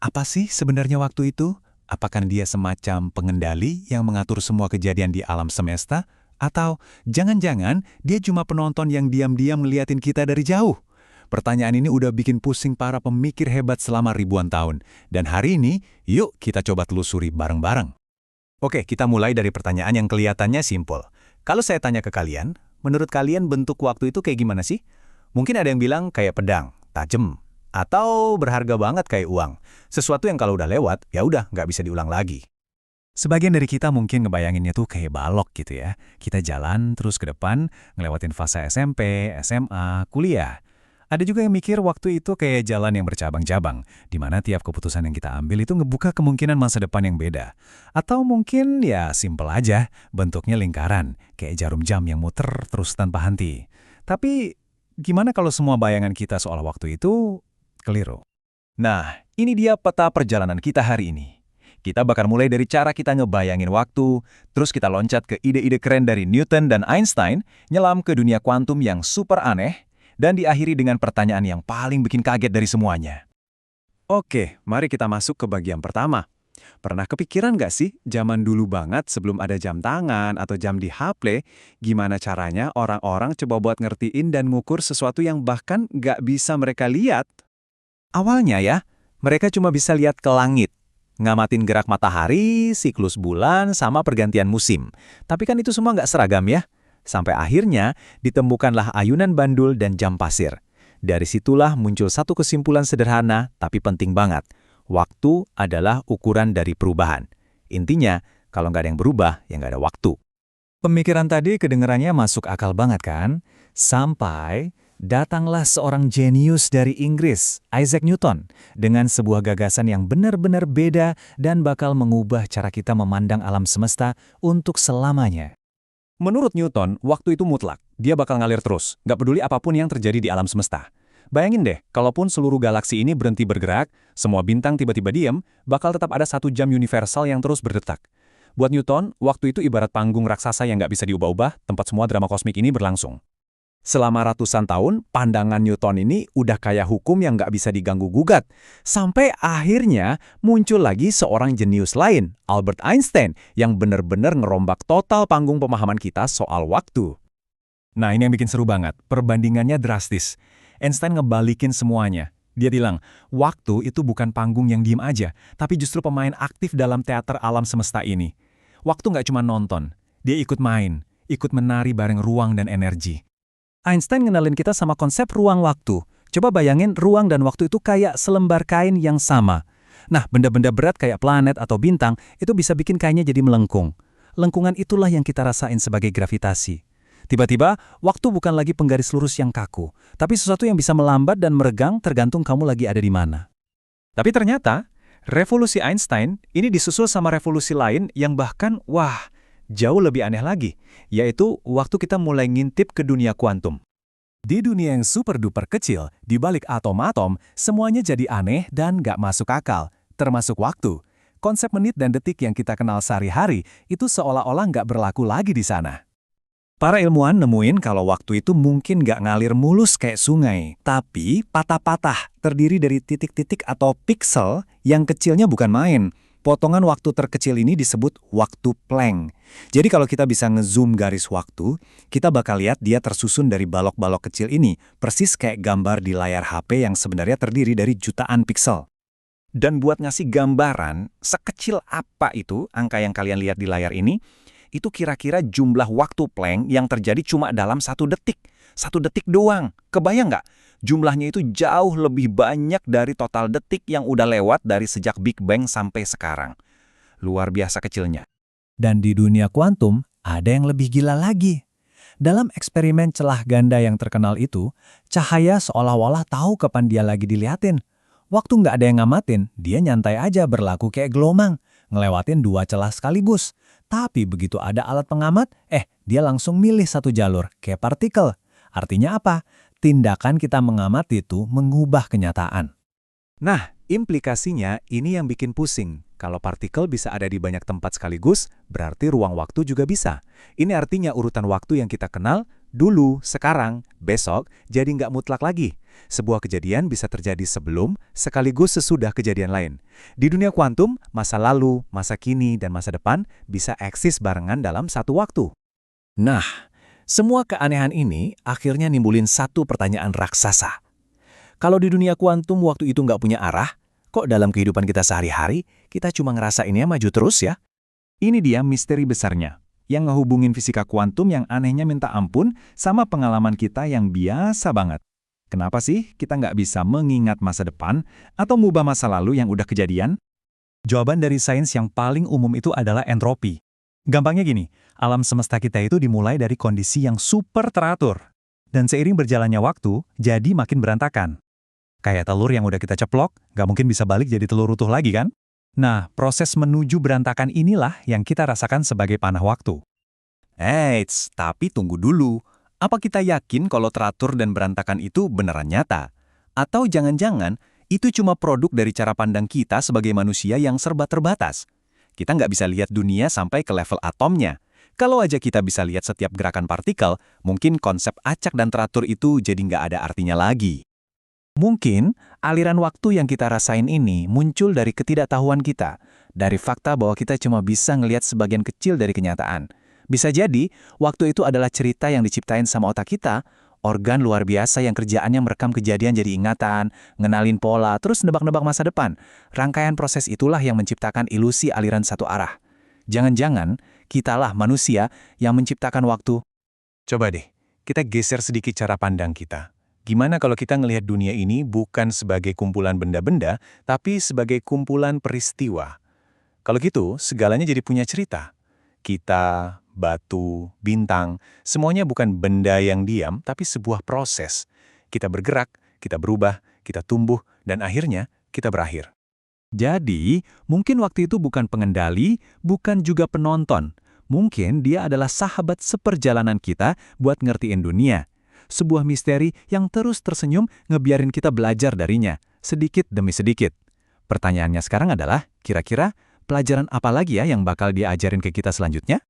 Apa sih sebenarnya waktu itu? Apakah dia semacam pengendali yang mengatur semua kejadian di alam semesta? Atau jangan-jangan dia cuma penonton yang diam-diam ngeliatin kita dari jauh? Pertanyaan ini udah bikin pusing para pemikir hebat selama ribuan tahun. Dan hari ini, yuk kita coba telusuri bareng-bareng. Oke, kita mulai dari pertanyaan yang kelihatannya simpel. Kalau saya tanya ke kalian, menurut kalian bentuk waktu itu kayak gimana sih? Mungkin ada yang bilang kayak pedang, tajam, atau berharga banget kayak uang. Sesuatu yang kalau udah lewat, ya udah nggak bisa diulang lagi. Sebagian dari kita mungkin ngebayanginnya tuh kayak balok gitu ya. Kita jalan terus ke depan, ngelewatin fase SMP, SMA, kuliah. Ada juga yang mikir waktu itu kayak jalan yang bercabang-cabang, di mana tiap keputusan yang kita ambil itu ngebuka kemungkinan masa depan yang beda. Atau mungkin ya simpel aja, bentuknya lingkaran, kayak jarum jam yang muter terus tanpa henti. Tapi gimana kalau semua bayangan kita soal waktu itu keliru? Nah, ini dia peta perjalanan kita hari ini. Kita bakal mulai dari cara kita ngebayangin waktu, terus kita loncat ke ide-ide keren dari Newton dan Einstein, nyelam ke dunia kuantum yang super aneh, dan diakhiri dengan pertanyaan yang paling bikin kaget dari semuanya. Oke, mari kita masuk ke bagian pertama. Pernah kepikiran nggak sih, zaman dulu banget sebelum ada jam tangan atau jam di HP, gimana caranya orang-orang coba buat ngertiin dan ngukur sesuatu yang bahkan nggak bisa mereka lihat? Awalnya ya, mereka cuma bisa lihat ke langit, ngamatin gerak matahari, siklus bulan, sama pergantian musim. Tapi kan itu semua nggak seragam ya. Sampai akhirnya ditemukanlah ayunan bandul dan jam pasir. Dari situlah muncul satu kesimpulan sederhana tapi penting banget. Waktu adalah ukuran dari perubahan. Intinya, kalau nggak ada yang berubah, ya nggak ada waktu. Pemikiran tadi kedengarannya masuk akal banget kan? Sampai datanglah seorang jenius dari Inggris, Isaac Newton, dengan sebuah gagasan yang benar-benar beda dan bakal mengubah cara kita memandang alam semesta untuk selamanya. Menurut Newton, waktu itu mutlak. Dia bakal ngalir terus, nggak peduli apapun yang terjadi di alam semesta. Bayangin deh, kalaupun seluruh galaksi ini berhenti bergerak, semua bintang tiba-tiba diam, bakal tetap ada satu jam universal yang terus berdetak. Buat Newton, waktu itu ibarat panggung raksasa yang nggak bisa diubah-ubah, tempat semua drama kosmik ini berlangsung. Selama ratusan tahun, pandangan Newton ini udah kayak hukum yang nggak bisa diganggu-gugat. Sampai akhirnya muncul lagi seorang jenius lain, Albert Einstein, yang benar-benar ngerombak total panggung pemahaman kita soal waktu. Nah, ini yang bikin seru banget. Perbandingannya drastis. Einstein ngebalikin semuanya. Dia bilang, waktu itu bukan panggung yang diem aja, tapi justru pemain aktif dalam teater alam semesta ini. Waktu nggak cuma nonton, dia ikut main, ikut menari bareng ruang dan energi. Einstein ngenalin kita sama konsep ruang-waktu. Coba bayangin ruang dan waktu itu kayak selembar kain yang sama. Nah, benda-benda berat kayak planet atau bintang itu bisa bikin kainnya jadi melengkung. Lengkungan itulah yang kita rasain sebagai gravitasi. Tiba-tiba, waktu bukan lagi penggaris lurus yang kaku, tapi sesuatu yang bisa melambat dan meregang tergantung kamu lagi ada di mana. Tapi ternyata, revolusi Einstein ini disusul sama revolusi lain yang bahkan, jauh lebih aneh lagi, yaitu waktu kita mulai ngintip ke dunia kuantum. Di dunia yang super-duper kecil, di balik atom-atom, semuanya jadi aneh dan nggak masuk akal, termasuk waktu. Konsep menit dan detik yang kita kenal sehari-hari itu seolah-olah nggak berlaku lagi di sana. Para ilmuwan nemuin kalau waktu itu mungkin nggak ngalir mulus kayak sungai, tapi patah-patah, terdiri dari titik-titik atau piksel yang kecilnya bukan main. Potongan waktu terkecil ini disebut waktu Planck. Jadi kalau kita bisa ngezoom garis waktu, kita bakal lihat dia tersusun dari balok-balok kecil ini, persis kayak gambar di layar HP yang sebenarnya terdiri dari jutaan piksel. Dan buat ngasih gambaran, sekecil apa itu angka yang kalian lihat di layar ini, itu kira-kira jumlah waktu Planck yang terjadi cuma dalam 1 detik. 1 detik doang. Kebayang nggak? Jumlahnya itu jauh lebih banyak dari total detik yang udah lewat dari sejak Big Bang sampai sekarang. Luar biasa kecilnya. Dan di dunia kuantum, ada yang lebih gila lagi. Dalam eksperimen celah ganda yang terkenal itu, cahaya seolah-olah tahu kapan dia lagi diliatin. Waktu nggak ada yang ngamatin, dia nyantai aja berlaku kayak gelombang, ngelewatin 2 celah sekaligus. Tapi begitu ada alat pengamat, dia langsung milih satu jalur, kayak partikel. Artinya apa? Tindakan kita mengamati itu mengubah kenyataan. Nah, implikasinya ini yang bikin pusing. Kalau partikel bisa ada di banyak tempat sekaligus, berarti ruang waktu juga bisa. Ini artinya urutan waktu yang kita kenal, dulu, sekarang, besok, jadi nggak mutlak lagi. Sebuah kejadian bisa terjadi sebelum, sekaligus sesudah kejadian lain. Di dunia kuantum, masa lalu, masa kini, dan masa depan bisa eksis barengan dalam satu waktu. Nah, semua keanehan ini akhirnya nimbulin satu pertanyaan raksasa. Kalau di dunia kuantum waktu itu nggak punya arah, kok dalam kehidupan kita sehari-hari, kita cuma ngerasainnya maju terus ya? Ini dia misteri besarnya, yang ngehubungin fisika kuantum yang anehnya minta ampun sama pengalaman kita yang biasa banget. Kenapa sih kita nggak bisa mengingat masa depan atau mengubah masa lalu yang udah kejadian? Jawaban dari sains yang paling umum itu adalah entropi. Gampangnya gini, alam semesta kita itu dimulai dari kondisi yang super teratur. Dan seiring berjalannya waktu, jadi makin berantakan. Kayak telur yang udah kita ceplok, nggak mungkin bisa balik jadi telur utuh lagi kan? Nah, proses menuju berantakan inilah yang kita rasakan sebagai panah waktu. Eits, tapi tunggu dulu. Apa kita yakin kalau teratur dan berantakan itu beneran nyata? Atau jangan-jangan itu cuma produk dari cara pandang kita sebagai manusia yang serba terbatas? Kita nggak bisa lihat dunia sampai ke level atomnya. Kalau aja kita bisa lihat setiap gerakan partikel, mungkin konsep acak dan teratur itu jadi nggak ada artinya lagi. Mungkin aliran waktu yang kita rasain ini muncul dari ketidaktahuan kita, dari fakta bahwa kita cuma bisa ngelihat sebagian kecil dari kenyataan. Bisa jadi, waktu itu adalah cerita yang diciptain sama otak kita, organ luar biasa yang kerjaannya merekam kejadian jadi ingatan, ngenalin pola, terus nebak-nebak masa depan. Rangkaian proses itulah yang menciptakan ilusi aliran satu arah. Jangan-jangan, kitalah manusia yang menciptakan waktu. Coba deh, kita geser sedikit cara pandang kita. Gimana kalau kita ngelihat dunia ini bukan sebagai kumpulan benda-benda, tapi sebagai kumpulan peristiwa? Kalau gitu, segalanya jadi punya cerita. Kita, batu, bintang, semuanya bukan benda yang diam, tapi sebuah proses. Kita bergerak, kita berubah, kita tumbuh, dan akhirnya kita berakhir. Jadi, mungkin waktu itu bukan pengendali, bukan juga penonton. Mungkin dia adalah sahabat seperjalanan kita buat ngertiin dunia. Sebuah misteri yang terus tersenyum ngebiarin kita belajar darinya, sedikit demi sedikit. Pertanyaannya sekarang adalah, kira-kira pelajaran apa lagi ya yang bakal diajarin ke kita selanjutnya?